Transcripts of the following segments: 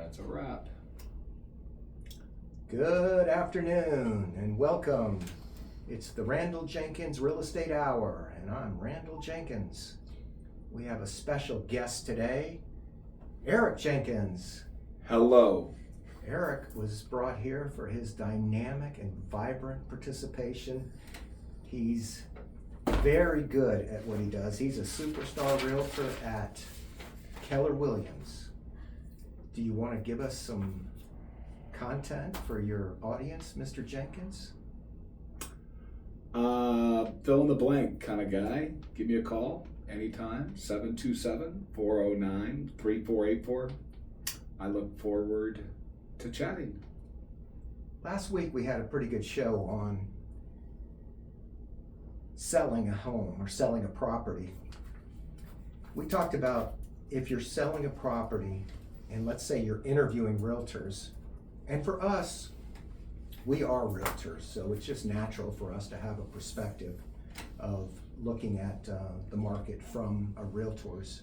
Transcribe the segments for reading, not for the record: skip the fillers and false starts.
That's a wrap. Good afternoon and welcome. It's the Randal Jenkins Real Estate Hour, and I'm Randal Jenkins. We have a special guest today, Eric Jenkins. Hello. Eric was brought here for his dynamic and vibrant participation. He's very good at what he does. He's a superstar realtor at Keller Williams. Do you want to give us some content for your audience, Mr. Jenkins? Fill in the blank kind of guy. Give me a call anytime, 727-409-3484. I look forward to chatting. Last week we had a pretty good show on selling a home or selling a property. We talked about if you're selling a property and let's say you're interviewing realtors, and for us, we are realtors, so it's just natural for us to have a perspective of looking at the market from a realtor's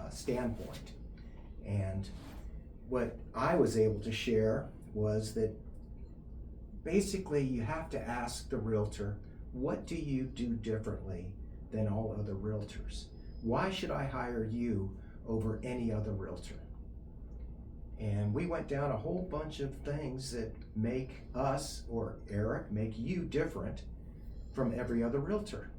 standpoint. And what I was able to share was that basically you have to ask the realtor, what do you do differently than all other realtors? Why should I hire you over any other realtor? And we went down a whole bunch of things that make us, or Eric, make you different from every other realtor.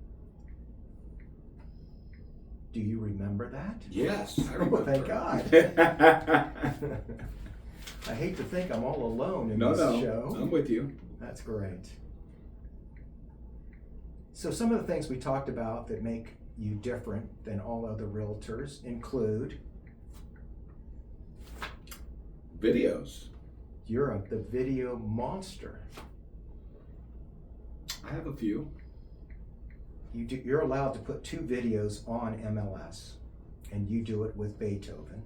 Do you remember that? Yes, I remember. Thank God. I hate to think I'm all alone in this show. I'm with you. That's great. So some of the things we talked about that make you different than all other realtors include videos. You're the video monster. I have a few. You're allowed to put 2 videos on MLS, and you do it with Beethoven.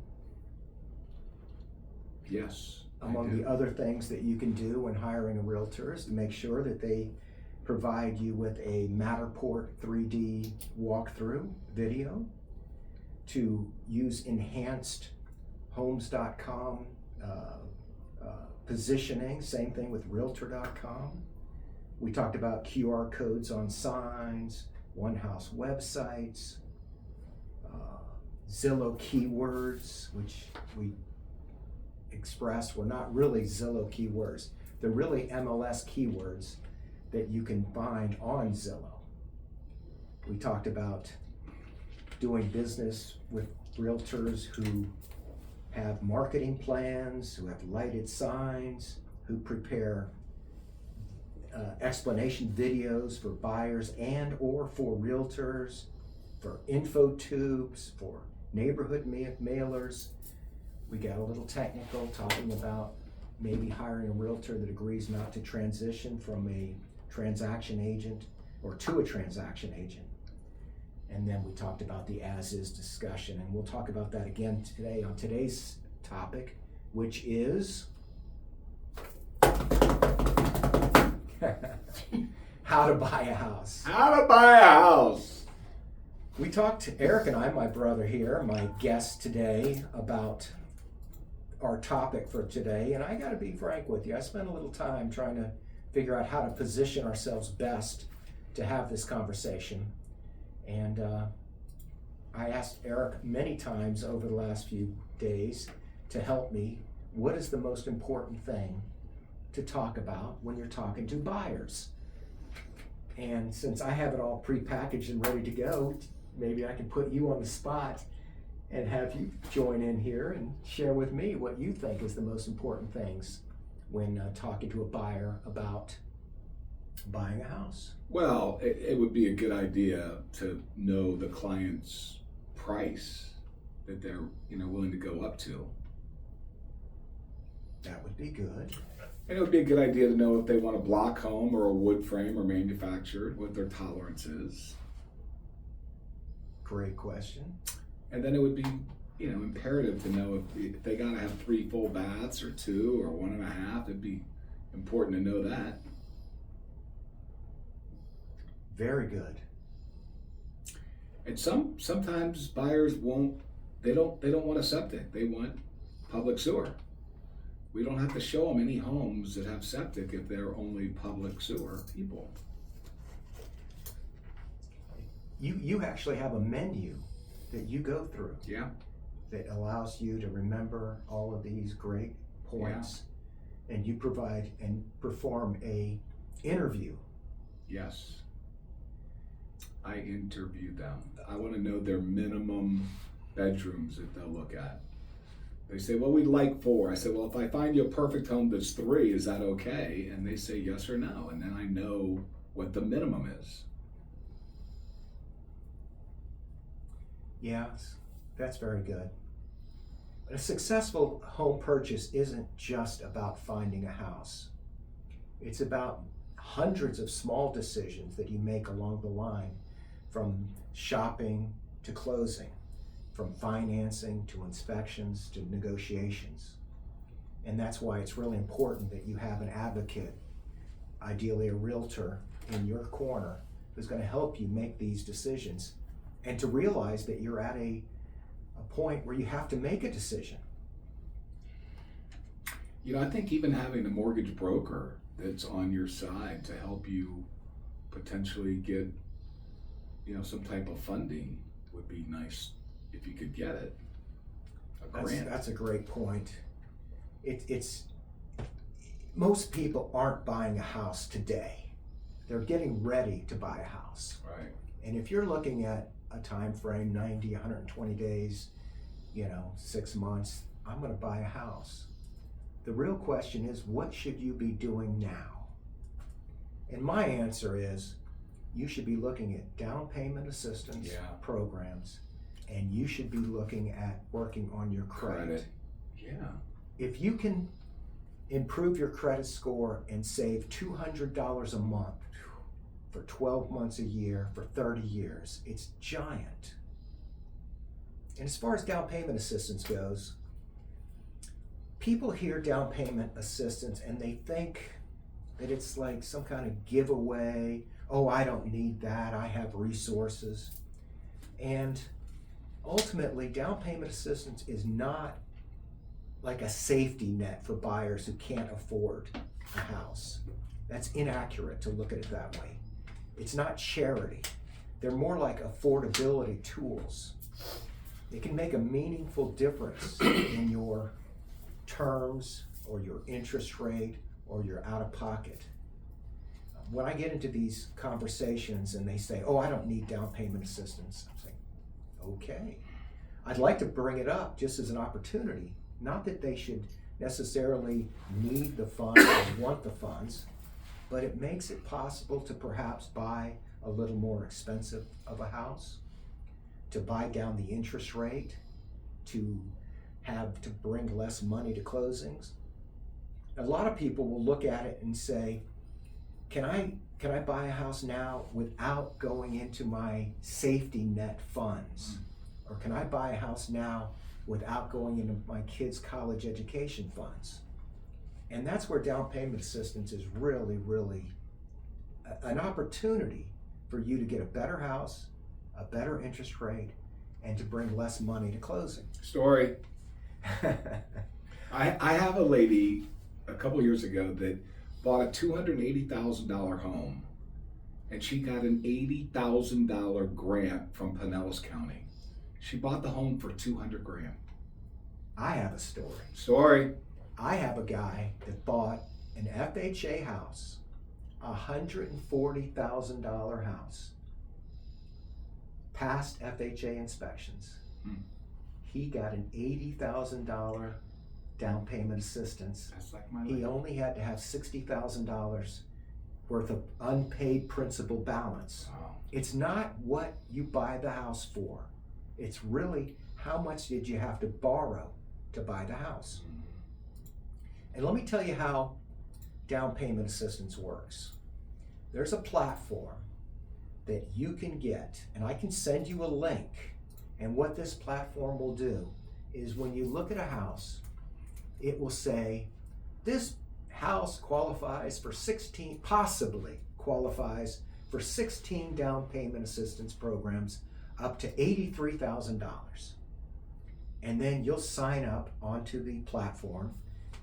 Yes. Among the other things that you can do when hiring a realtor is to make sure that they provide you with a Matterport 3D walkthrough video, to use enhanced homes.com positioning, same thing with realtor.com. We talked about QR codes on signs, one house websites, Zillow keywords, which we expressed were not really Zillow keywords. They're really MLS keywords that you can find on Zillow. We talked about doing business with realtors who have marketing plans, who have lighted signs, who prepare explanation videos for buyers and or for realtors, for info tubes, for neighborhood mailers. We got a little technical talking about maybe hiring a realtor that agrees not to transition from a transaction agent or to a transaction agent. And then we talked about the as-is discussion, and we'll talk about that again today on today's topic, which is how to buy a house. How to buy a house. We talked, Eric and I, my brother here, my guest today, about our topic for today, and I got to be frank with you, I spent a little time trying to figure out how to position ourselves best to have this conversation. And I asked Eric many times over the last few days to help me. What is the most important thing to talk about when you're talking to buyers? And since I have it all prepackaged and ready to go, maybe I can put you on the spot and have you join in here and share with me what you think is the most important things when talking to a buyer about buying a house. Well, it would be a good idea to know the client's price that they're willing to go up to. That would be good. And it would be a good idea to know if they want a block home or a wood frame or manufactured, what their tolerance is. Great question. And then it would be, imperative to know if they gotta have 3 full baths or 2 or 1.5. It'd be important to know that. Very good. And sometimes buyers don't want a septic. They want public sewer. We don't have to show them any homes that have septic if they're only public sewer people. You actually have a menu that you go through Yeah, that allows you to remember all of these great points, and you provide and perform a interview. yes. I interview them. I want to know their minimum bedrooms that they'll look at. They say, well, we'd like 4. I said, well, if I find you a perfect home that's 3, is that okay? And they say yes or no. And then I know what the minimum is. Yeah, that's very good. But a successful home purchase isn't just about finding a house. It's about hundreds of small decisions that you make along the line, from shopping to closing, from financing to inspections to negotiations. And that's why it's really important that you have an advocate, ideally a realtor, in your corner who's going to help you make these decisions, and to realize that you're at a point where you have to make a decision. You know, I think even having a mortgage broker that's on your side to help you potentially get, some type of funding would be nice if you could get it. A grant. That's a great point. It's most people aren't buying a house today. They're getting ready to buy a house. Right. And if you're looking at a time frame, 90, 120 days, 6 months, I'm going to buy a house. The real question is, what should you be doing now? And my answer is, you should be looking at down payment assistance programs, and you should be looking at working on your credit. Yeah. If you can improve your credit score and save $200 a month for 12 months a year for 30 years, it's giant. And as far as down payment assistance goes, people hear down payment assistance and they think that it's like some kind of giveaway. Oh, I don't need that, I have resources. And ultimately, down payment assistance is not like a safety net for buyers who can't afford a house. That's inaccurate to look at it that way. It's not charity. They're more like affordability tools. It can make a meaningful difference in your terms or your interest rate or your out-of-pocket. When I get into these conversations and they say, oh, I don't need down payment assistance, I'm saying, okay. I'd like to bring it up just as an opportunity, not that they should necessarily need the funds or want the funds, but it makes it possible to perhaps buy a little more expensive of a house, to buy down the interest rate, to bring less money to closings. A lot of people will look at it and say, can I buy a house now without going into my safety net funds? Or can I buy a house now without going into my kids' college education funds? And that's where down payment assistance is really, really an opportunity for you to get a better house, a better interest rate, and to bring less money to closing. Story. I have a lady a couple years ago that bought a $280,000 home, and she got an $80,000 grant from Pinellas County. She bought the home for $200,000. I have a story. Story. I have a guy that bought an FHA house, a $140,000 house, passed FHA inspections. He got an $80,000 down payment assistance. That's like my He lady. only had to have $60,000 worth of unpaid principal balance. Wow. It's not what you buy the house for. It's really how much did you have to borrow to buy the house. And let me tell you how down payment assistance works. There's a platform that you can get, and I can send you a link. And what this platform will do is when you look at a house, it will say, this house qualifies for 16, possibly qualifies for 16 down payment assistance programs up to $83,000. And then you'll sign up onto the platform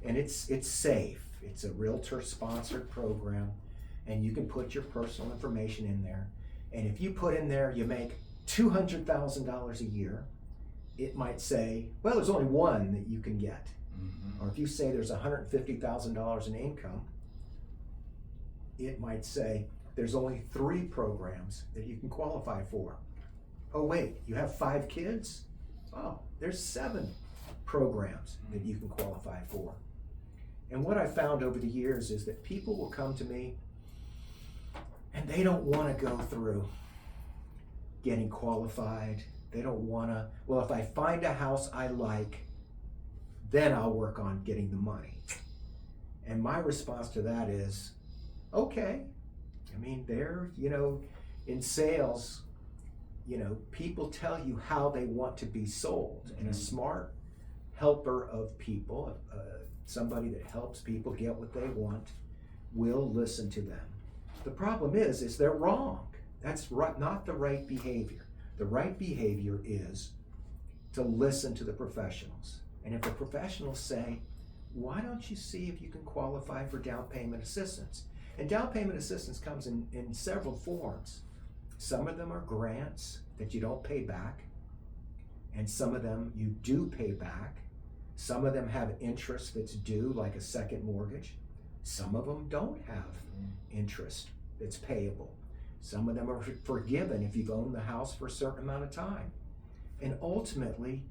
And it's safe. It's a realtor sponsored program, and you can put your personal information in there. And if you put in there you make $200,000 a year, it might say, well, there's only one that you can get. Or if you say there's $150,000 in income, it might say there's only 3 programs that you can qualify for. Oh wait, you have 5 kids? Oh, there's 7 programs that you can qualify for. And what I found over the years is that people will come to me and they don't want to go through getting qualified. They don't want to, well, if I find a house I like, then I'll work on getting the money. And my response to that is, okay. I mean, they're, in sales, people tell you how they want to be sold. And a smart helper of people, somebody that helps people get what they want, will listen to them. The problem is they're wrong. That's not the right behavior. The right behavior is to listen to the professionals. And if the professionals say, why don't you see if you can qualify for down payment assistance? And down payment assistance comes in several forms. Some of them are grants that you don't pay back, and some of them you do pay back. Some of them have interest that's due, like a second mortgage. Some of them don't have interest that's payable. Some of them are forgiven if you've owned the house for a certain amount of time. And ultimately,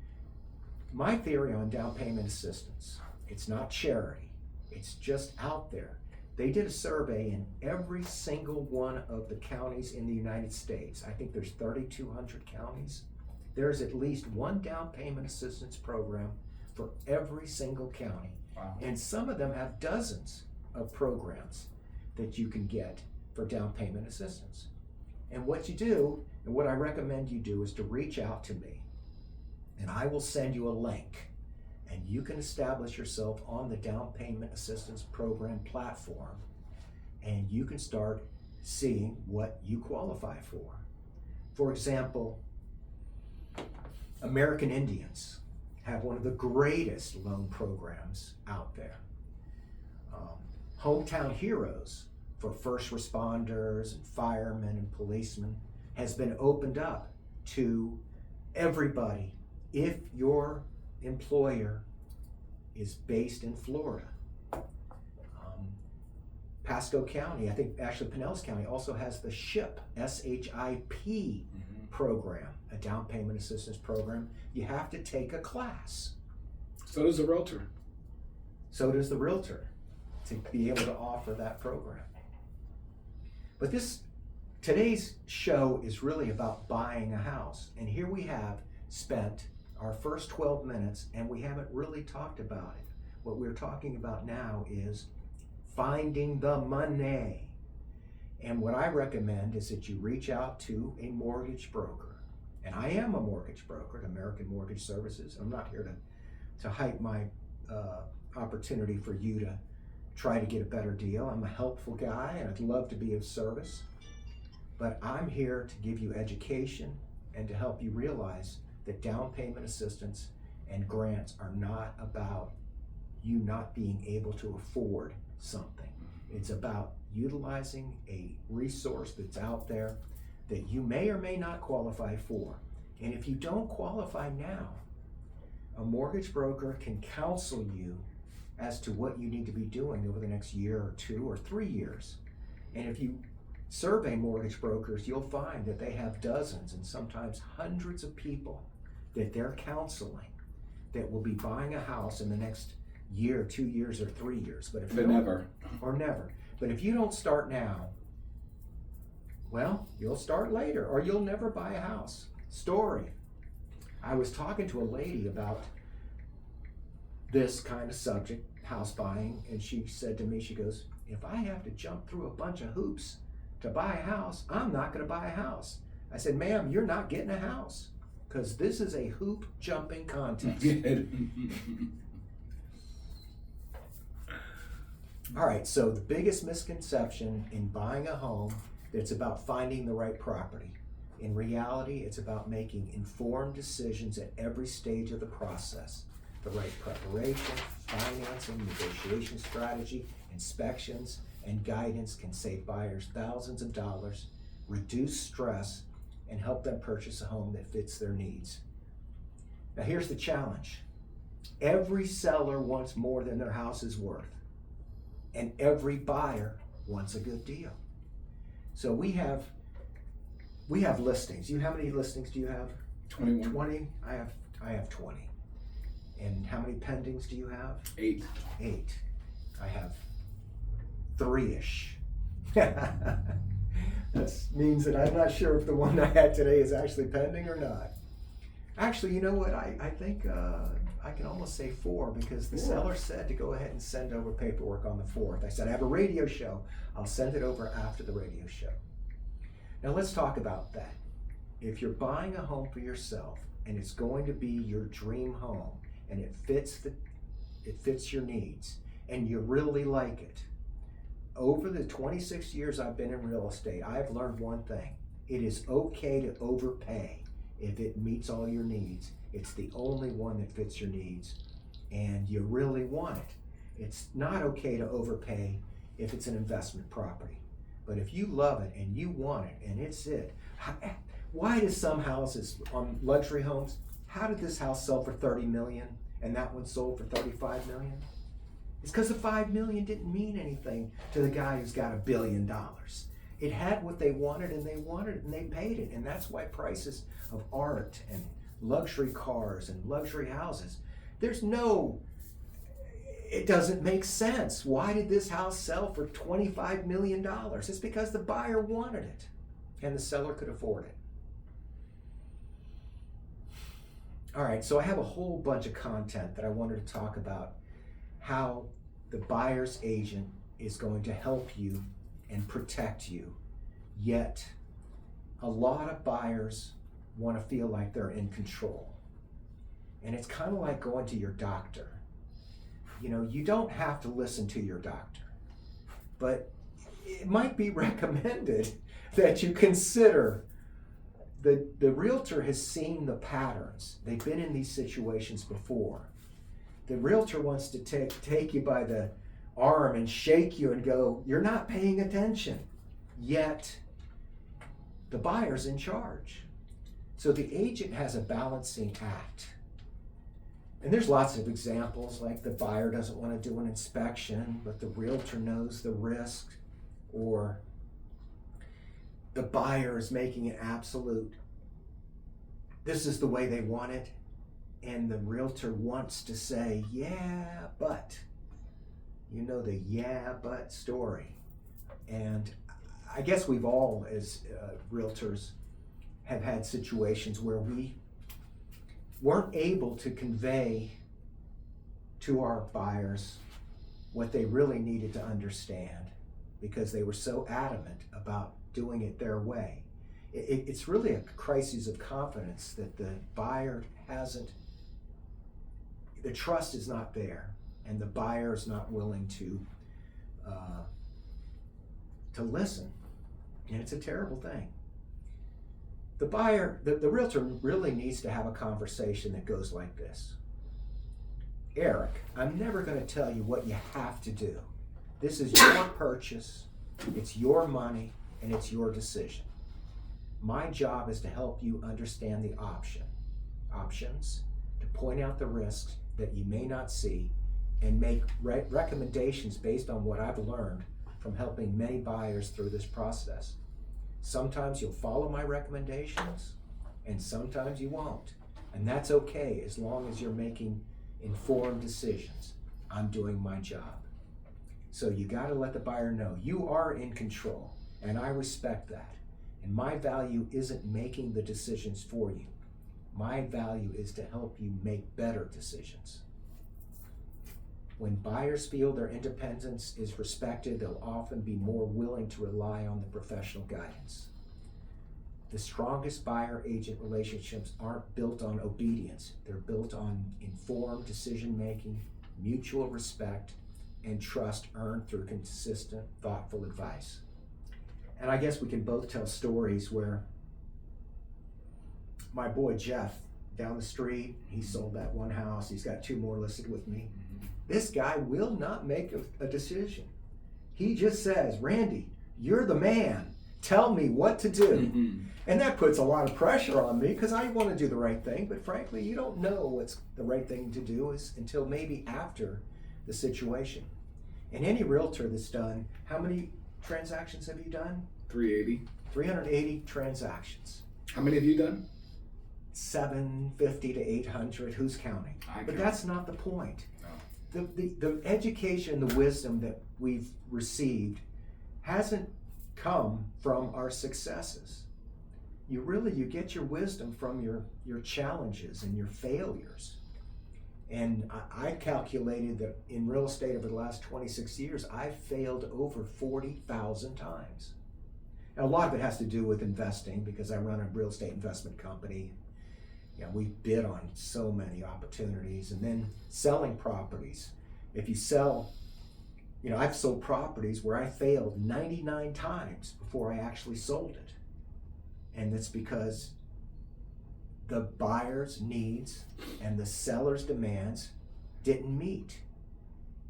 my theory on down payment assistance, it's not charity, it's just out there. They did a survey in every single one of the counties in the United States. I think there's 3,200 counties. There's at least one down payment assistance program for every single county. Wow. And some of them have dozens of programs that you can get for down payment assistance. And what you do, and what I recommend you do, is to reach out to me, and I will send you a link, and you can establish yourself on the down payment assistance program platform, and you can start seeing what you qualify for. For example, American Indians have one of the greatest loan programs out there. Hometown Heroes for first responders and firemen and policemen has been opened up to everybody if your employer is based in Florida. Pasco County, I think actually Pinellas County also has the SHIP, S-H-I-P program, a down payment assistance program. You have to take a class. So does a realtor. So does the realtor, to be able to offer that program. But today's show is really about buying a house. And here we have spent our first 12 minutes and we haven't really talked about it. What we're talking about now is finding the money. And what I recommend is that you reach out to a mortgage broker. And I am a mortgage broker at American Mortgage Services. I'm not here to hype my opportunity for you to try to get a better deal. I'm a helpful guy and I'd love to be of service. But I'm here to give you education and to help you realize that down payment assistance and grants are not about you not being able to afford something. It's about utilizing a resource that's out there that you may or may not qualify for. And if you don't qualify now, a mortgage broker can counsel you as to what you need to be doing over the next year or 2 or 3 years. And if you survey mortgage brokers, you'll find that they have dozens and sometimes hundreds of people that they're counseling that will be buying a house in the next year, 2 years, or 3 years. But if you never. Or never. But if you don't start now, well, you'll start later or you'll never buy a house. Story. I was talking to a lady about this kind of subject, house buying, and she said to me, she goes, if I have to jump through a bunch of hoops to buy a house, I'm not going to buy a house. I said, ma'am, you're not getting a house because this is a hoop jumping contest. All right, so the biggest misconception in buying a home, it's about finding the right property. In reality, it's about making informed decisions at every stage of the process. The right preparation, financing, negotiation strategy, inspections, and guidance can save buyers thousands of dollars, reduce stress, and help them purchase a home that fits their needs. Now here's the challenge. Every seller wants more than their house is worth, and every buyer wants a good deal. So we have listings. How many listings do you have? 21. 20? I have 20. And how many pendings do you have? 8. 8. I have 3-ish. That means that I'm not sure if the one I had today is actually pending or not. Actually, you know what? I think I can almost say 4 because the seller said to go ahead and send over paperwork on the 4th. I said, I have a radio show. I'll send it over after the radio show. Now let's talk about that. If you're buying a home for yourself and it's going to be your dream home and it fits your needs and you really like it, over the 26 years I've been in real estate, I've learned one thing. It is okay to overpay if it meets all your needs. It's the only one that fits your needs and you really want it. It's not okay to overpay if it's an investment property. But if you love it and you want it and it's it, why do some houses on luxury homes, how did this house sell for $30 million and that one sold for $35 million? It's because the $5 million didn't mean anything to the guy who's got $1 billion. It had what they wanted and they wanted it and they paid it. And that's why prices of art and luxury cars and luxury houses, it doesn't make sense. Why did this house sell for $25 million? It's because the buyer wanted it and the seller could afford it. All right, so I have a whole bunch of content that I wanted to talk about how the buyer's agent is going to help you and protect you. Yet, a lot of buyers want to feel like they're in control. And it's kind of like going to your doctor. You know, you don't have to listen to your doctor, but it might be recommended that you consider the realtor has seen the patterns. They've been in these situations before. The realtor wants to take you by the arm and shake you and go, you're not paying attention. Yet, the buyer's in charge. So the agent has a balancing act. And there's lots of examples, like the buyer doesn't want to do an inspection, but the realtor knows the risk, or the buyer is making it absolute, this is the way they want it, and the realtor wants to say, yeah, but, you know, the yeah, but story. And I guess we've all, as realtors, have had situations where we weren't able to convey to our buyers what they really needed to understand because they were so adamant about doing it their way. It's really a crisis of confidence that the buyer the trust is not there, and the buyer is not willing to listen, and it's a terrible thing. The buyer, the realtor really needs to have a conversation that goes like this. Eric, I'm never going to tell you what you have to do. This is your purchase, it's your money, and it's your decision. My job is to help you understand the options, to point out the risks that you may not see, and make recommendations based on what I've learned from helping many buyers through this process. Sometimes you'll follow my recommendations, and sometimes you won't. And that's okay as long as you're making informed decisions. I'm doing my job. So you gotta let the buyer know you are in control, and I respect that. And my value isn't making the decisions for you. My value is to help you make better decisions. When buyers feel their independence is respected, they'll often be more willing to rely on the professional guidance. The strongest buyer-agent relationships aren't built on obedience. They're built on informed decision-making, mutual respect, and trust earned through consistent, thoughtful advice. And I guess we can both tell stories where my boy Jeff down the street, he sold that one house. He's got 2 more listed with me. this guy will not make a decision. He just says, Randy, you're the man. Tell me what to do. Mm-hmm. And that puts a lot of pressure on me because I want to do the right thing. But frankly, you don't know what's the right thing to do until maybe after the situation. And any realtor that's done, how many transactions have you done? 380. 380 transactions. How many have you done? 750 to 800. Who's counting? But that's not the point. No. The education, the wisdom that we've received hasn't come from our successes. You get your wisdom from your challenges and your failures. And I calculated that in real estate over the last 26 years, I've failed over 40,000 times. Now, a lot of it has to do with investing because I run a real estate investment company. We bid on so many opportunities, and then selling properties. If you sell, I've sold properties where I failed 99 times before I actually sold it. And that's because the buyer's needs and the seller's demands didn't meet.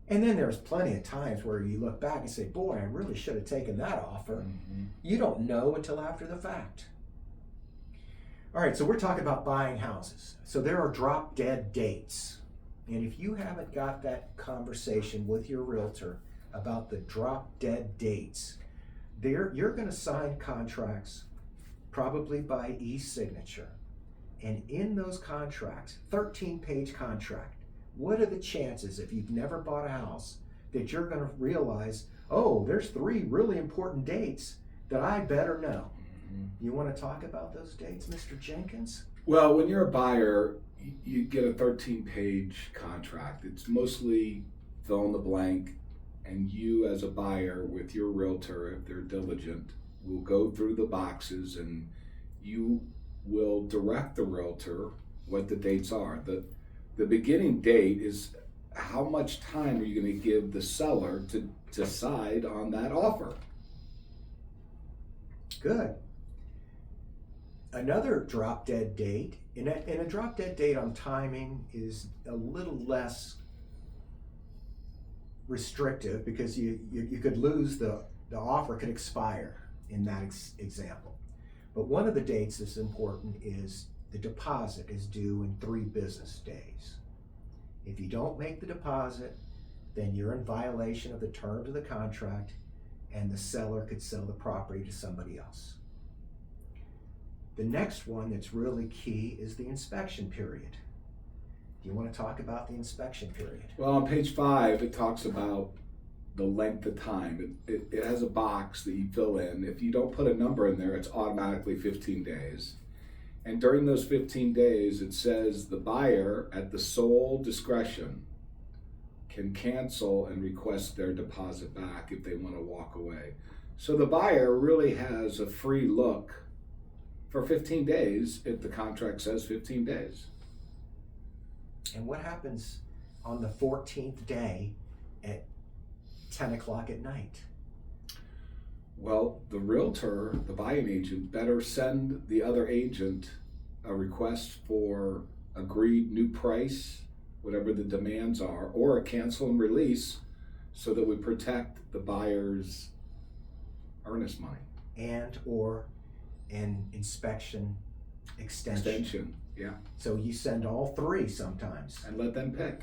And then there's plenty of times where you look back and say, boy, I really should have taken that offer. Mm-hmm. You don't know until after the fact. All right, so we're talking about buying houses. So there are drop dead dates. And if you haven't got that conversation with your realtor about the drop dead dates, you're going to sign contracts probably by e-signature. And in those contracts, 13-page contract, what are the chances, if you've never bought a house, that you're going to realize, oh, there's 3 really important dates that I better know? Mm-hmm. You want to talk about those dates, Mr. Jenkins? Well, when you're a buyer, you get a 13-page contract. It's mostly fill in the blank, and you as a buyer with your realtor, if they're diligent, will go through the boxes and you will direct the realtor what the dates are. The beginning date is how much time are you going to give the seller to decide on that offer? Good. Another drop dead date, and a drop dead date on timing is a little less restrictive because you could lose the offer could expire in that example. But one of the dates that's important is the deposit is due in 3 business days. If you don't make the deposit, then you're in violation of the terms of the contract, and the seller could sell the property to somebody else. The next one that's really key is the inspection period. Do you want to talk about the inspection period? Well, on page 5, it talks about the length of time. It has a box that you fill in. If you don't put a number in there, it's automatically 15 days. And during those 15 days, it says the buyer, at the sole discretion, can cancel and request their deposit back if they want to walk away. So the buyer really has a free look for 15 days if the contract says 15 days. And what happens on the 14th day at 10 o'clock at night? Well, the realtor, the buying agent, better send the other agent a request for agreed new price, whatever the demands are, or a cancel and release so that we protect the buyer's earnest money. And or an inspection extension. Yeah. So you send all 3 sometimes. And let them pick.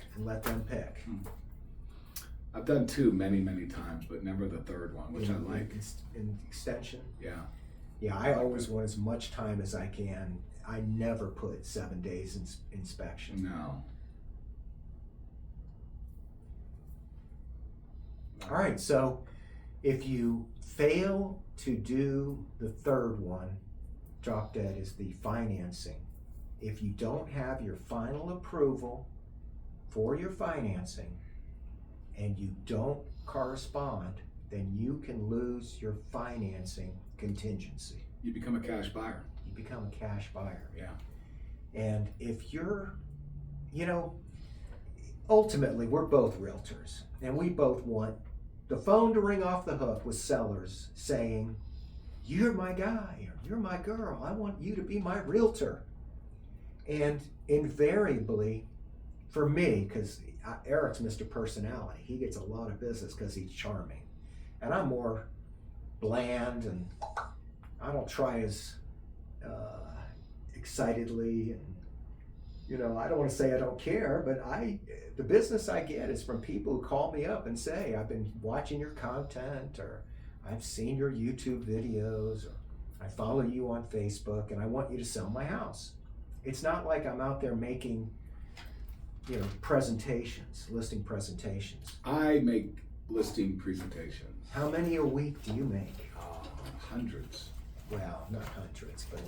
I've done 2 many times, but never the third one, which I like. An extension? Yeah. Yeah, I always want as much time as I can. I never put 7 days inspection. No. All right, so if you fail to do the third one, drop dead is the financing. If you don't have your final approval for your financing and you don't correspond, then you can lose your financing contingency. You become a cash buyer. You become a cash buyer. Yeah. And if you're, ultimately we're both realtors and we both want the phone to ring off the hook with sellers saying, you're my guy or you're my girl, I want you to be my realtor. And invariably, for me, because Eric's Mr. Personality. He gets a lot of business because he's charming. And I'm more bland, and I don't try as excitedly, and I don't want to say I don't care, but the business I get is from people who call me up and say, I've been watching your content, or I've seen your YouTube videos, or I follow you on Facebook, and I want you to sell my house. It's not like I'm out there making, presentations, listing presentations. I make listing presentations. How many a week do you make? Hundreds. Well, not hundreds, but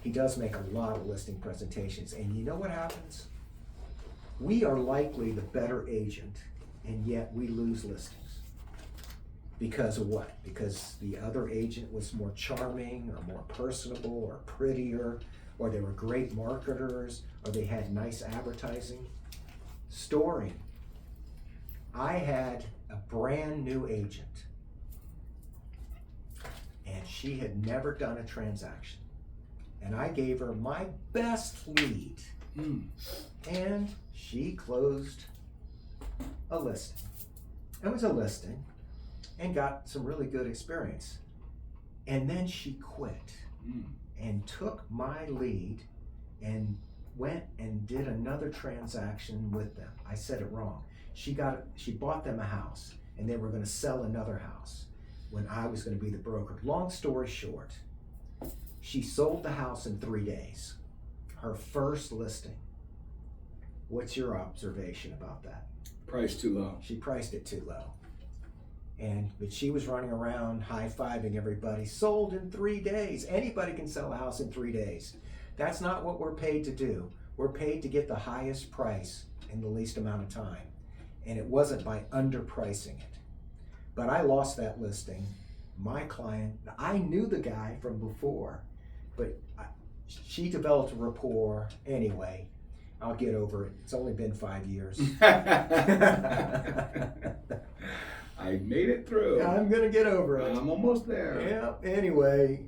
he does make a lot of listing presentations. And you know what happens? We are likely the better agent, and yet we lose listings. Because of what? Because the other agent was more charming, or more personable, or prettier, or they were great marketers, or they had nice advertising. Story. I had a brand new agent, and she had never done a transaction. And I gave her my best lead. And she closed a listing. It was a listing, and got some really good experience. And then she quit and took my lead and went and did another transaction with them. I said it wrong. She bought them a house, and they were going to sell another house when I was going to be the broker. Long story short, she sold the house in 3 days. Her first listing. What's your observation about that? Price too low. She priced it too low. But she was running around high-fiving everybody. Sold in 3 days. Anybody can sell a house in 3 days. That's not what we're paid to do. We're paid to get the highest price in the least amount of time. And it wasn't by underpricing it. But I lost that listing. My client, I knew the guy from before, but she developed a rapport. Anyway, I'll get over it. It's only been 5 years. I made it through. I'm gonna get over it. I'm almost there. Yeah. Anyway,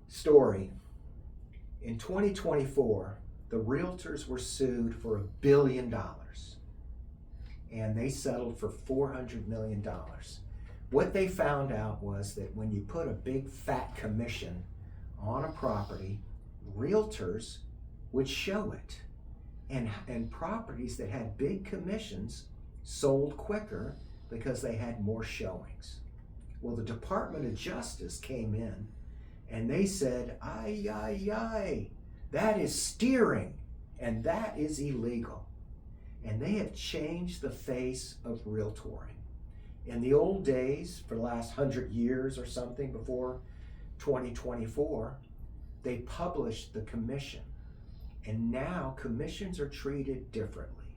story. In 2024, the Realtors were sued for $1 billion, and they settled for $400 million. What they found out was that when you put a big fat commission on a property, Realtors would show it, and properties that had big commissions sold quicker because they had more showings. Well, the Department of Justice came in and they said, aye, that is steering, and that is illegal. And they have changed the face of realtoring. In the old days, for the last 100 years or something before 2024, they published the commission. And now commissions are treated differently.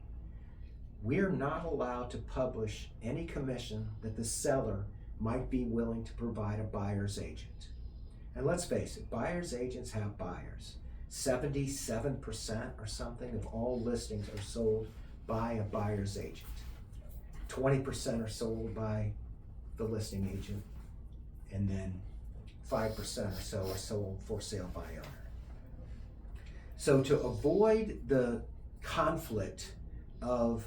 We're not allowed to publish any commission that the seller might be willing to provide a buyer's agent. And let's face it, buyer's agents have buyers. 77% or something of all listings are sold by a buyer's agent. 20% are sold by the listing agent, and then 5% or so are sold for sale by owner. So to avoid the conflict of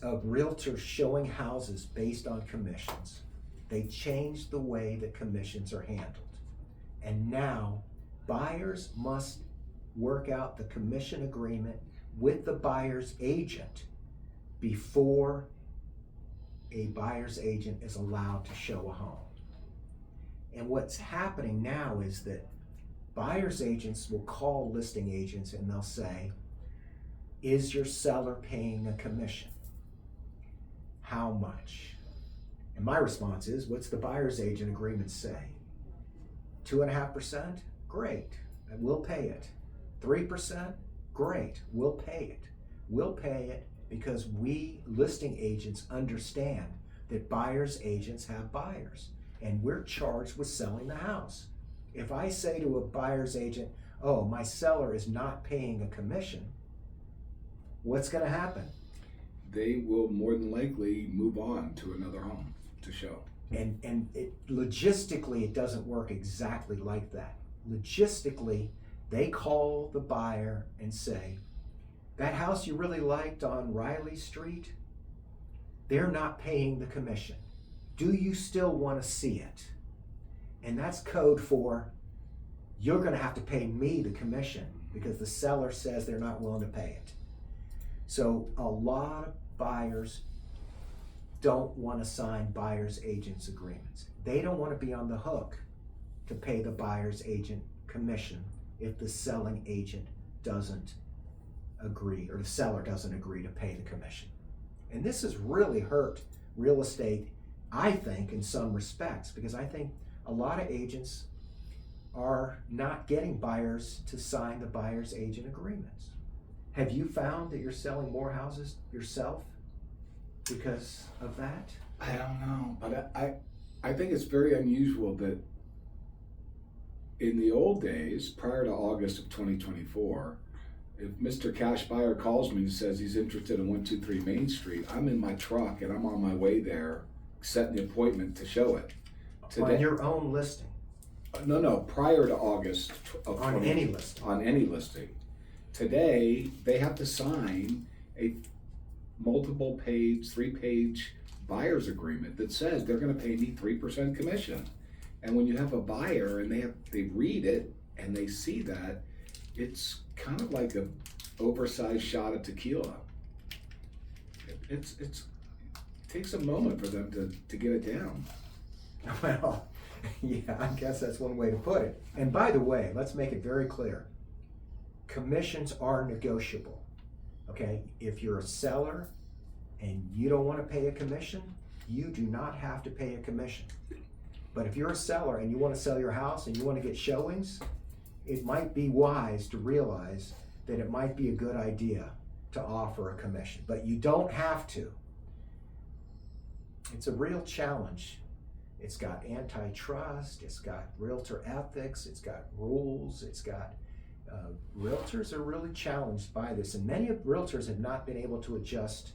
realtors showing houses based on commissions, they changed the way that commissions are handled. And now buyers must work out the commission agreement with the buyer's agent before a buyer's agent is allowed to show a home. And what's happening now is that buyer's agents will call listing agents and they'll say, is your seller paying a commission? How much? And my response is, what's the buyer's agent agreement say? 2.5%? Great, we'll pay it. 3%? Great, we'll pay it. We'll pay it because we listing agents understand that buyer's agents have buyers, and we're charged with selling the house. If I say to a buyer's agent, oh, my seller is not paying a commission, what's going to happen? They will more than likely move on to another home to show. And logistically, it doesn't work exactly like that. Logistically, they call the buyer and say, that house you really liked on Riley Street, they're not paying the commission. Do you still want to see it? And that's code for, you're going to have to pay me the commission because the seller says they're not willing to pay it. So a lot of buyers don't want to sign buyer's agent's agreements. They don't want to be on the hook to pay the buyer's agent commission if the selling agent doesn't agree, or the seller doesn't agree to pay the commission. And this has really hurt real estate, I think, in some respects, because I think a lot of agents are not getting buyers to sign the buyer's agent agreements. Have you found that you're selling more houses yourself because of that? I don't know, but I think it's very unusual that in the old days, prior to August of 2024, if Mr. Cash Buyer calls me and says he's interested in 123 Main Street, I'm in my truck and I'm on my way there, setting the appointment to show it. On your own listing? No, prior to August of on any listing. On any listing. Today, they have to sign a multiple page, 3-page buyer's agreement that says they're going to pay me 3% commission. And when you have a buyer and they read it and they see that, it's kind of like a oversized shot of tequila. It takes a moment for them to get it down. Well, yeah, I guess that's one way to put it. And by the way, let's make it very clear. Commissions are negotiable, okay? If you're a seller and you don't want to pay a commission, you do not have to pay a commission. But if you're a seller and you want to sell your house and you want to get showings, it might be wise to realize that it might be a good idea to offer a commission, but you don't have to. It's a real challenge. It's got antitrust, it's got realtor ethics, it's got rules, it's got, realtors are really challenged by this, and many of realtors have not been able to adjust,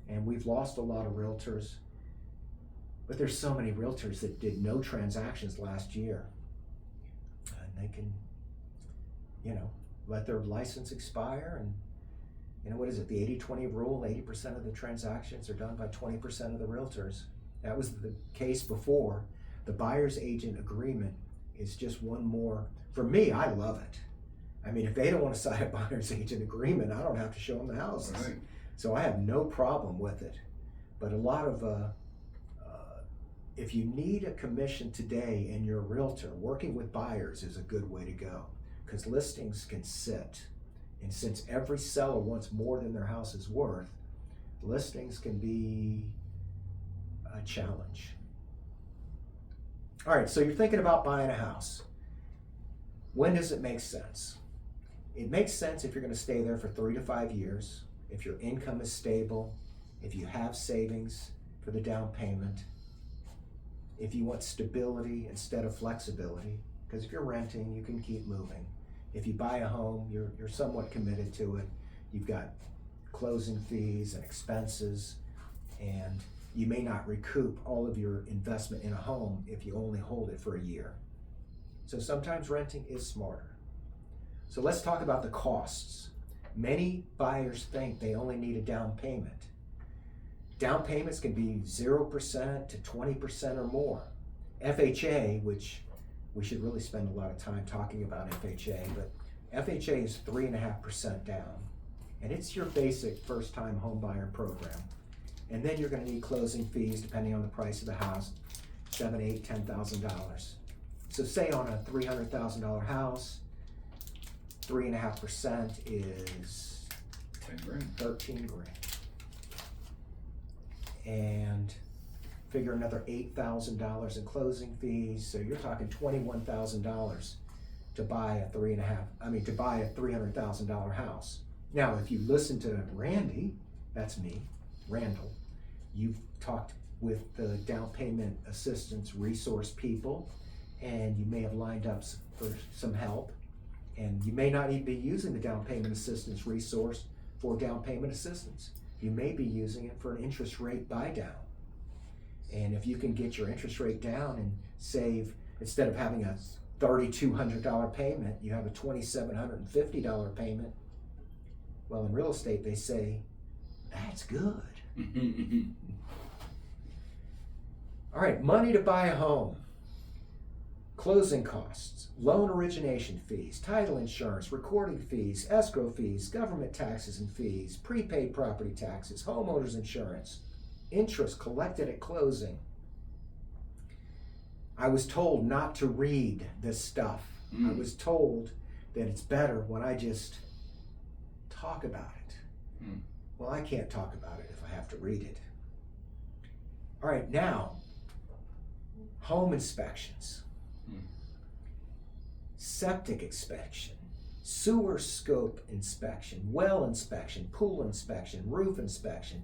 and we've lost a lot of realtors. But there's so many realtors that did no transactions last year, and they can, let their license expire, and what is it, the 80-20 rule? 80% of the transactions are done by 20% of the realtors. That was the case before. The buyer's agent agreement is just one more. For me, I love it. I mean, if they don't want to sign a buyer's agent agreement, I don't have to show them the houses. Right. So I have no problem with it. But a lot of, if you need a commission today and you're a realtor, working with buyers is a good way to go, because listings can sit. And since every seller wants more than their house is worth, listings can be a challenge. All right, so you're thinking about buying a house. When does it make sense? It makes sense if you're going to stay there for 3 to 5 years, if your income is stable, if you have savings for the down payment, if you want stability instead of flexibility, because if you're renting, you can keep moving. If you buy a home, you're somewhat committed to it. You've got closing fees and expenses, and you may not recoup all of your investment in a home if you only hold it for a year. So sometimes renting is smarter. So let's talk about the costs. Many buyers think they only need a down payment. Down payments can be 0% to 20% or more. FHA, which we should really spend a lot of time talking about FHA, but FHA is 3.5% down. And it's your basic first-time home buyer program. And then you're going to need closing fees depending on the price of the house, $7,000, $8,000, $10,000. So say on a $300,000 house, 3.5% is 10 grand. 13 grand. And figure another $8,000 in closing fees, so you're talking $21,000 to buy a $300,000 house. Now, if you listen to Randy, that's me, Randal, you've talked with the down payment assistance resource people, and you may have lined up for some help, and you may not even be using the down payment assistance resource for down payment assistance. You may be using it for an interest rate buy down. And if you can get your interest rate down and save, instead of having a $3,200 payment, you have a $2,750 payment, Well, in real estate, they say, that's good. All right, money to buy a home. Closing costs, loan origination fees, title insurance, recording fees, escrow fees, government taxes and fees, prepaid property taxes, homeowners insurance, interest collected at closing. I was told not to read this stuff. I was told that it's better when I just talk about it. Well, I can't talk about it if I have to read it. All right, now, home inspections. Septic inspection, sewer scope inspection, well inspection, pool inspection, roof inspection,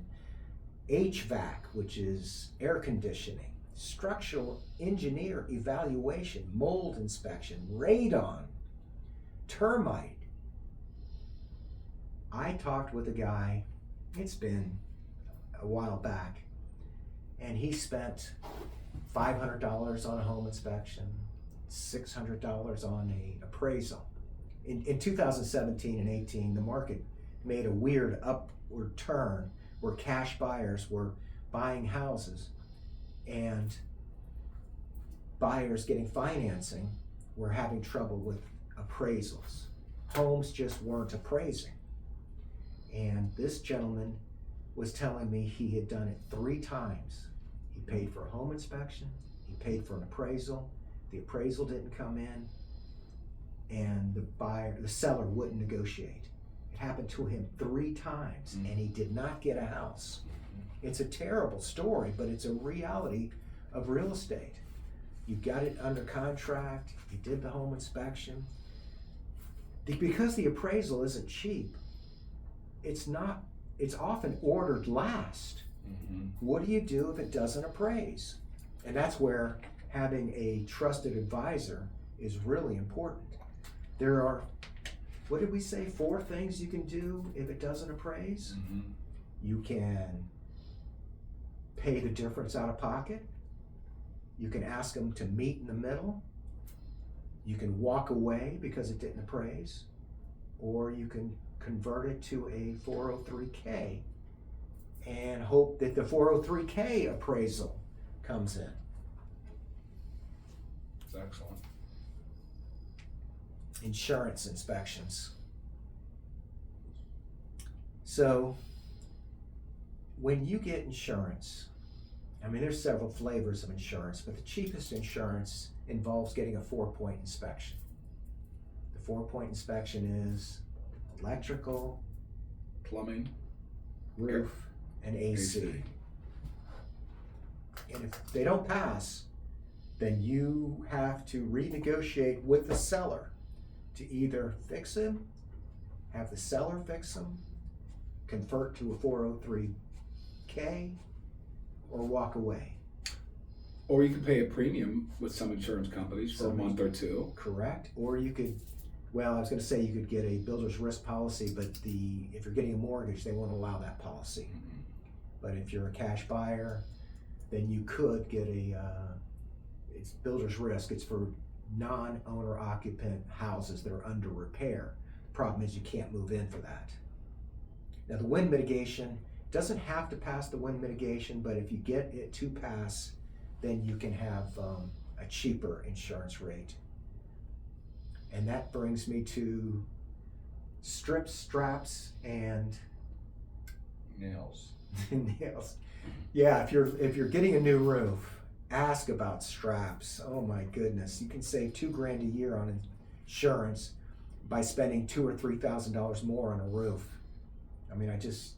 HVAC, which is air conditioning, structural engineer evaluation, mold inspection, radon, termite. I talked with a guy, it's been a while back, and he spent $500 on a home inspection, $600 on an appraisal. In 2017 and 18, the market made a weird upward turn where cash buyers were buying houses and buyers getting financing were having trouble with appraisals. Homes just weren't appraising. And this gentleman was telling me he had done it 3 times. He paid for a home inspection, he paid for an appraisal, the appraisal didn't come in, and the seller wouldn't negotiate. It happened to him 3 times, and he did not get a house. It's a terrible story, but it's a reality of real estate. You got it under contract, you did the home inspection. Because the appraisal isn't cheap, it's often ordered last. What do you do if it doesn't appraise? And that's where having a trusted advisor is really important. There are, what did we say, 4 things you can do if it doesn't appraise? You can pay the difference out of pocket. You can ask them to meet in the middle. You can walk away because it didn't appraise. Or you can convert it to a 403k and hope that the 403k appraisal comes in. That's excellent. Insurance inspections. So when you get insurance, I mean, there's several flavors of insurance, but the cheapest insurance involves getting a 4-point inspection. The 4-point inspection is electrical, Plumbing, roof, and AC. And if they don't pass, then you have to renegotiate with the seller to either fix him, have the seller fix him, convert to a 403k, or walk away. Or you can pay a premium with some insurance companies for a month or 2. Correct. Or you could, well, I was going to say you could get a builder's risk policy, but if you're getting a mortgage, they won't allow that policy. But if you're a cash buyer, then you could get it's builder's risk. It's for non-owner occupant houses that are under repair. The problem is you can't move in for that. Now the wind mitigation doesn't have to pass the wind mitigation, but if you get it to pass, then you can have a cheaper insurance rate. And that brings me to strips, straps, and Nails. nails. Yeah, if you're getting a new roof, ask about straps. Oh my goodness, you can save $2,000 a year on insurance by spending $2,000 or $3,000 more on a roof. I mean, I just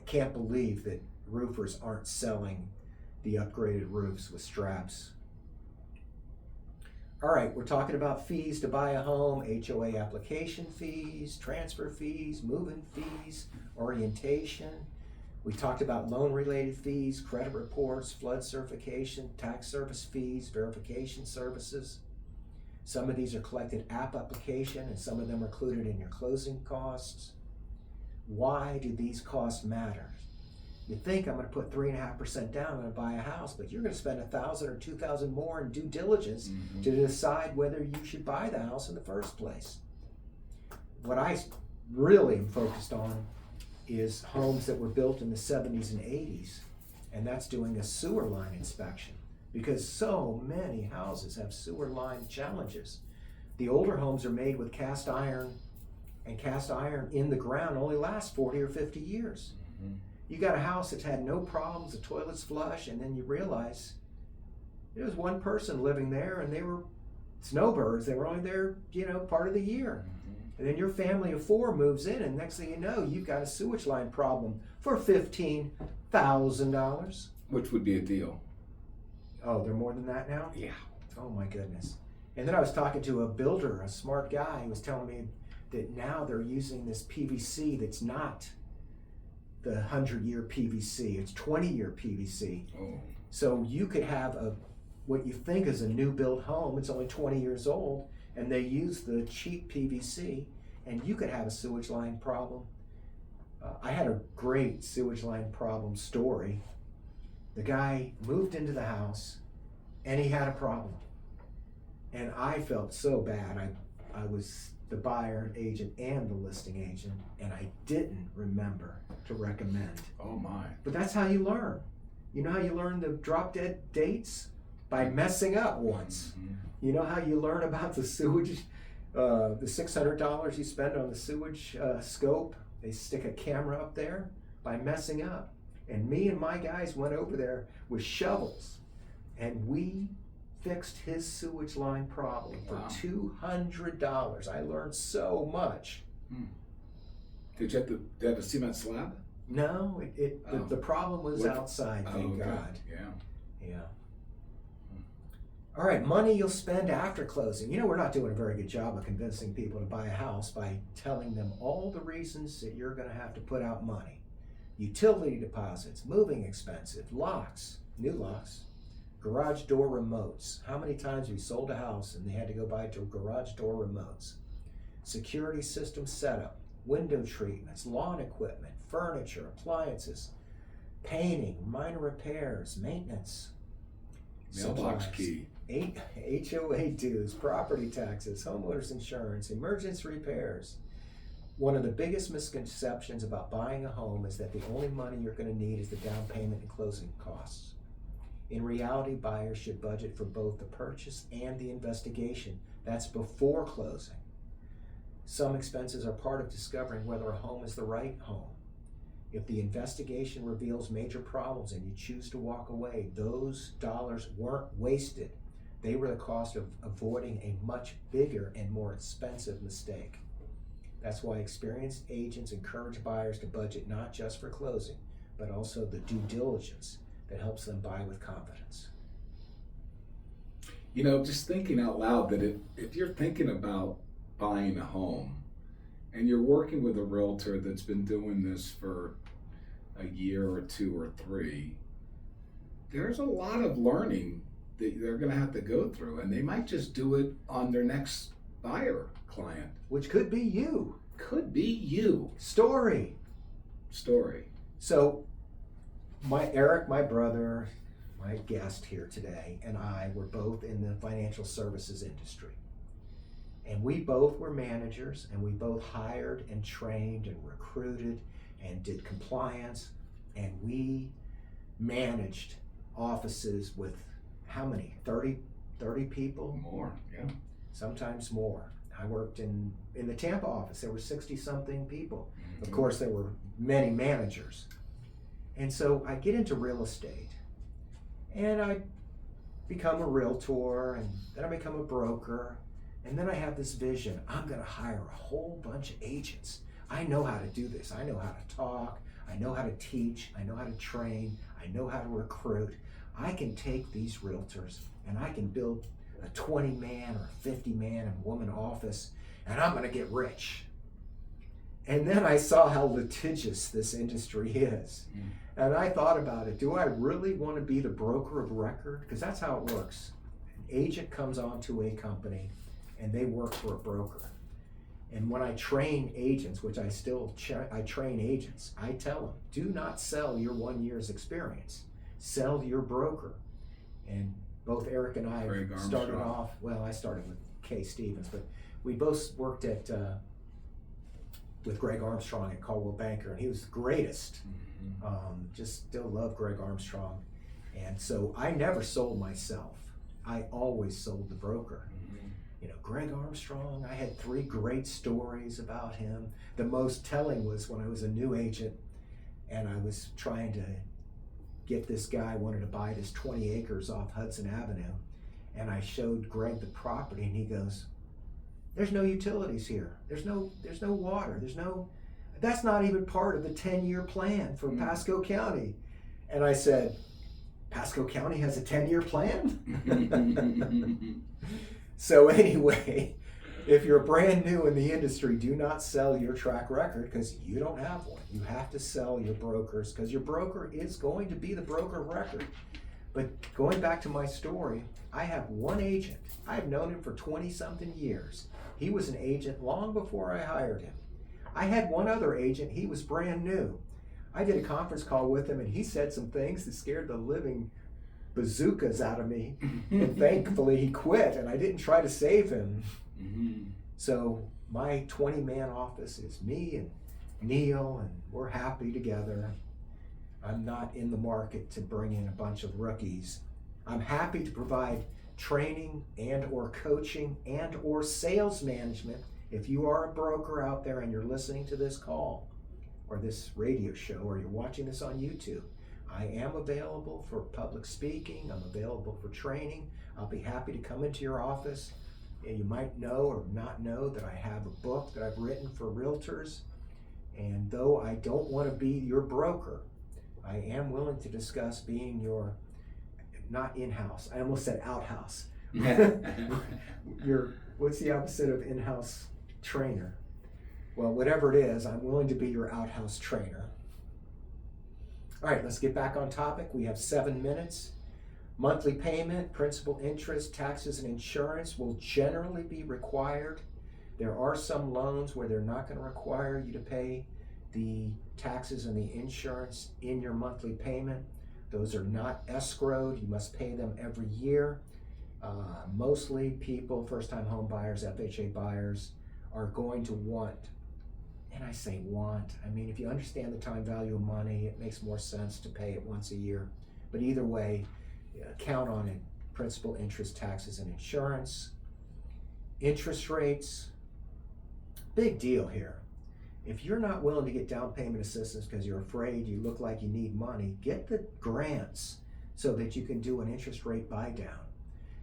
can't believe that roofers aren't selling the upgraded roofs with straps. All right, we're talking about fees to buy a home, HOA application fees, transfer fees, move-in fees, orientation. We talked about loan-related fees, credit reports, flood certification, tax service fees, verification services. Some of these are collected app application, and some of them are included in your closing costs. Why do these costs matter? You think I'm going to put 3.5% down, I'm going to buy a house, but you're going to spend $1,000 or $2,000 more in due diligence to decide whether you should buy the house in the first place. What I really am focused on is homes that were built in the 70s and 80s, and that's doing a sewer line inspection, because so many houses have sewer line challenges. The older homes are made with cast iron, and cast iron in the ground only lasts 40 or 50 years. Mm-hmm. You got a house that's had no problems, the toilet's flush, and then you realize there was one person living there and they were snowbirds. They were only there, part of the year. Mm-hmm. And then your family of 4 moves in, and next thing you know, you've got a sewage line problem for $15,000. Which would be a deal. Oh, they're more than that now? Yeah. Oh my goodness. And then I was talking to a builder, a smart guy, who was telling me that now they're using this PVC that's not the 100-year PVC, it's 20-year PVC. Oh. So you could have what you think is a new built home, it's only 20 years old, and they use the cheap PVC, and you could have a sewage line problem. I had a great sewage line problem story. The guy moved into the house and he had a problem. And I felt so bad. I was the buyer agent and the listing agent, and I didn't remember to recommend. Oh my. But that's how you learn. You know how you learn the drop dead dates? By messing up once. Mm-hmm. You know how you learn about the sewage, the $600 you spend on the sewage scope? They stick a camera up there by messing up. And me and my guys went over there with shovels, and we fixed his sewage line problem for $200. I learned so much. Did you have a cement slab? No, the problem was outside, thank God. Yeah. Yeah. All right, money you'll spend after closing. We're not doing a very good job of convincing people to buy a house by telling them all the reasons that you're going to have to put out money. Utility deposits, moving expenses, locks, new locks, garage door remotes. How many times have we sold a house and they had to go buy garage door remotes? Security system setup, window treatments, lawn equipment, furniture, appliances, painting, minor repairs, maintenance. Mailbox key. HOA dues, property taxes, homeowners insurance, emergency repairs. One of the biggest misconceptions about buying a home is that the only money you're going to need is the down payment and closing costs. In reality, buyers should budget for both the purchase and the investigation. That's before closing. Some expenses are part of discovering whether a home is the right home. If the investigation reveals major problems and you choose to walk away, those dollars weren't wasted. They were the cost of avoiding a much bigger and more expensive mistake. That's why experienced agents encourage buyers to budget not just for closing, but also the due diligence that helps them buy with confidence. Just thinking out loud that if you're thinking about buying a home and you're working with a realtor that's been doing this for a year or 2 or 3, there's a lot of learning that they're going to have to go through, and they might just do it on their next buyer client. Which could be you. Could be you. Story. So, Eric, my brother, my guest here today, and I were both in the financial services industry. And we both were managers, and we both hired and trained and recruited and did compliance, and we managed offices with how many? 30 people? More, yeah. Sometimes more. I worked in the Tampa office. There were 60-something people. Mm-hmm. Of course, there were many managers. And so I get into real estate, and I become a realtor, and then I become a broker, and then I have this vision. I'm going to hire a whole bunch of agents. I know how to do this. I know how to talk. I know how to teach. I know how to train. I know how to recruit. I can take these realtors and I can build a 20-man or 50-man and woman office, and I'm going to get rich. And then I saw how litigious this industry is. And I thought about it. Do I really want to be the broker of record? Because that's how it works. An agent comes onto a company and they work for a broker. And when I train agents, which I still I train agents, I tell them, do not sell your 1 year's experience. Sell your broker. And both Eric and I started off, well, I started with Kay Stevens, but we both worked at with Greg Armstrong at Caldwell Banker, and he was the greatest. Just still love Greg Armstrong. And so I never sold myself. I always sold the broker. You know, Greg Armstrong, I had 3 great stories about him. The most telling was when I was a new agent and I was trying to get this guy, wanted to buy this 20 acres off Hudson Avenue. And I showed Greg the property and he goes, there's no utilities here. There's no water. That's not even part of the 10-year plan for Pasco County. And I said, Pasco County has a 10-year plan? So anyway, if you're brand new in the industry, do not sell your track record because you don't have one. You have to sell your brokers because your broker is going to be the broker of record. But going back to my story, I have one agent. I've known him for 20-something years. He was an agent long before I hired him. I had one other agent. He was brand new. I did a conference call with him and he said some things that scared the living bazookas out of me. And thankfully he quit and I didn't try to save him. So my 20-man office is me and Neil, and we're happy together. I'm not in the market to bring in a bunch of rookies. I'm happy to provide training and or coaching and or sales management. If you are a broker out there and you're listening to this call or this radio show or you're watching this on YouTube, I am available for public speaking. I'm available for training. I'll be happy to come into your office. And you might know or not know that I have a book that I've written for realtors. And though I don't want to be your broker, I am willing to discuss being your, not in-house, I almost said outhouse. What's the opposite of in-house trainer? Well, whatever it is, I'm willing to be your outhouse trainer. All right, let's get back on topic. We have 7 minutes. Monthly payment, principal, interest, taxes, and insurance will generally be required. There are some loans where they're not going to require you to pay the taxes and the insurance in your monthly payment. Those are not escrowed. You must pay them every year. Mostly people, first-time home buyers, FHA buyers, are going to want, and I say want, I mean, if you understand the time value of money, it makes more sense to pay it once a year. But either way, count on it. Principal, interest, taxes, and insurance. Interest rates, big deal here. If you're not willing to get down payment assistance because you're afraid you look like you need money, get the grants so that you can do an interest rate buy down.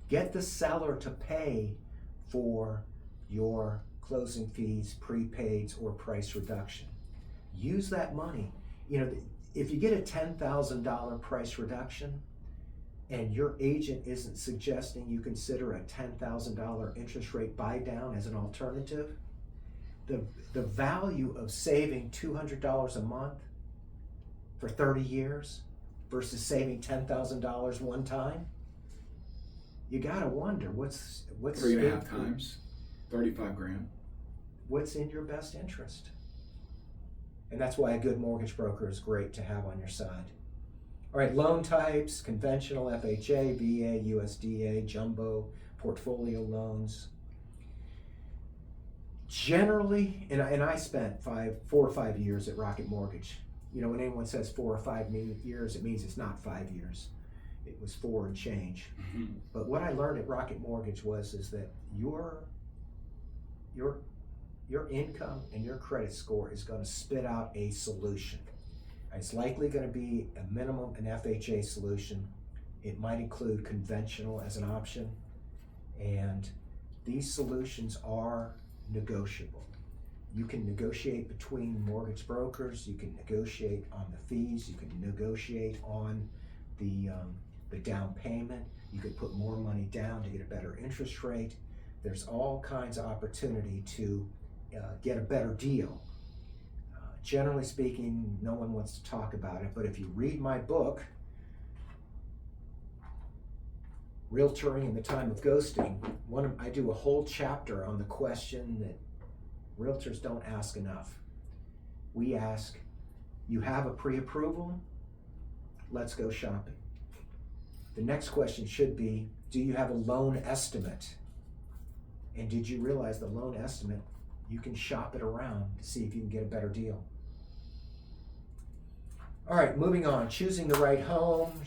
Get the seller to pay for your closing fees, prepaids, or price reduction. Use that money. You know, if you get a $10,000 price reduction and your agent isn't suggesting you consider a $10,000 interest rate buy down as an alternative, the value of saving $200 a month for 30 years versus saving $10,000 one time, you gotta wonder what's 3.5 times, 35 grand. What's in your best interest? And that's why a good mortgage broker is great to have on your side. All right, loan types: conventional, FHA, VA, USDA, jumbo, portfolio loans. Generally, and I spent 4 or 5 years at Rocket Mortgage. You know, when anyone says 4 or 5 years, it means it's not 5 years. It was 4 and change. But what I learned at Rocket Mortgage is that your income and your credit score is going to spit out a solution. It's likely going to be a minimum an FHA solution. It might include conventional as an option, and these solutions are negotiable. You can negotiate between mortgage brokers. You can negotiate on the fees. You can negotiate on the down payment. You could put more money down to get a better interest rate. There's all kinds of opportunity to get a better deal. Generally speaking, no one wants to talk about it, but if you read my book, Realtoring in the Time of Ghosting, I do a whole chapter on the question that realtors don't ask enough. We ask, you have a pre-approval? Let's go shopping. The next question should be, do you have a loan estimate? And did you realize the loan estimate you can shop it around to see if you can get a better deal. All right, moving on. Choosing the right home.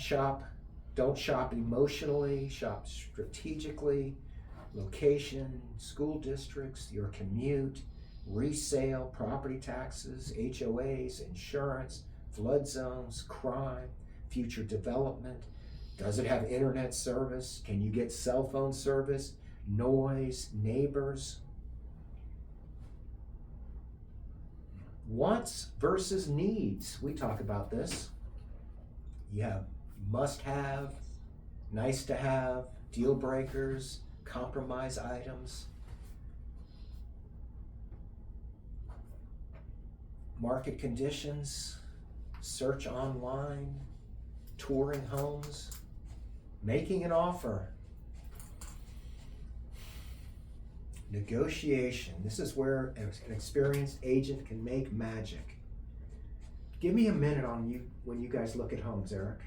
Don't shop emotionally, shop strategically. Location, school districts, your commute, resale, property taxes, HOAs, insurance, flood zones, crime, future development. Does it have internet service? Can you get cell phone service? Noise, neighbors. Wants versus needs. We talk about this. You have must have, nice to have, deal breakers, compromise items. Market conditions, search online, touring homes, making an offer. Negotiation. This is where an experienced agent can make magic. Give me a minute on you when you guys look at homes, Eric.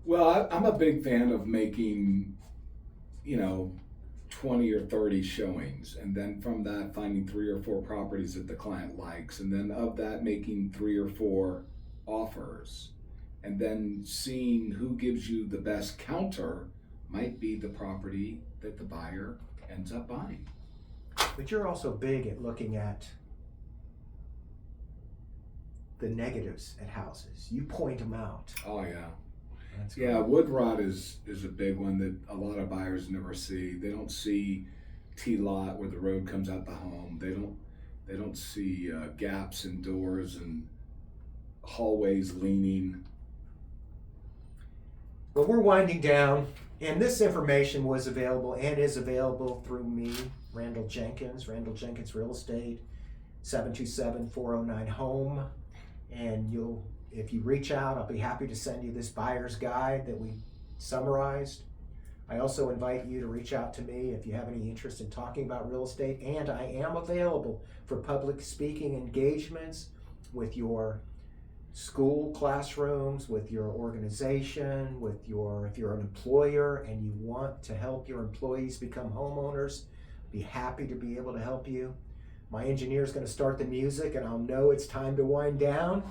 Well, I'm a big fan of making, 20 or 30 showings, and then from that finding 3 or 4 properties that the client likes, and then of that making 3 or 4 offers, and then seeing who gives you the best counter might be the property that the buyer ends up buying. But you're also big at looking at the negatives at houses. You point them out. Oh yeah. That's Yeah, cool. wood rot is a big one that a lot of buyers never see. They don't see T-lot where the road comes out the home. They don't see gaps in doors and hallways leaning. Well, we're winding down, and this information was available and is available through me, Randal Jenkins Real Estate, 727-409-HOME. And if you reach out, I'll be happy to send you this buyer's guide that we summarized. I also invite you to reach out to me if you have any interest in talking about real estate, and I am available for public speaking engagements with your school classrooms, with your organization, if you're an employer and you want to help your employees become homeowners, be happy to be able to help you. My engineer is going to start the music, and I'll know it's time to wind down.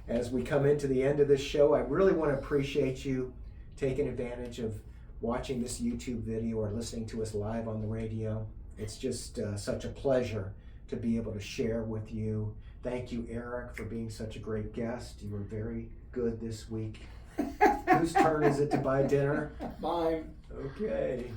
As we come into the end of this show, I really want to appreciate you taking advantage of watching this YouTube video or listening to us live on the radio. It's just such a pleasure to be able to share with you. Thank you, Eric, for being such a great guest. You were very good this week. Whose turn is it to buy dinner? Mine. Okay.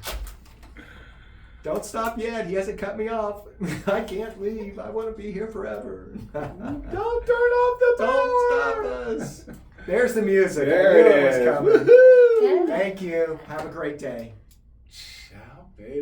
Don't stop yet. He hasn't cut me off. I can't leave. I want to be here forever. Don't turn off the power. Don't stop us. There's the music. There I knew it was is. coming. Woohoo! Thank you. Have a great day. Ciao, baby.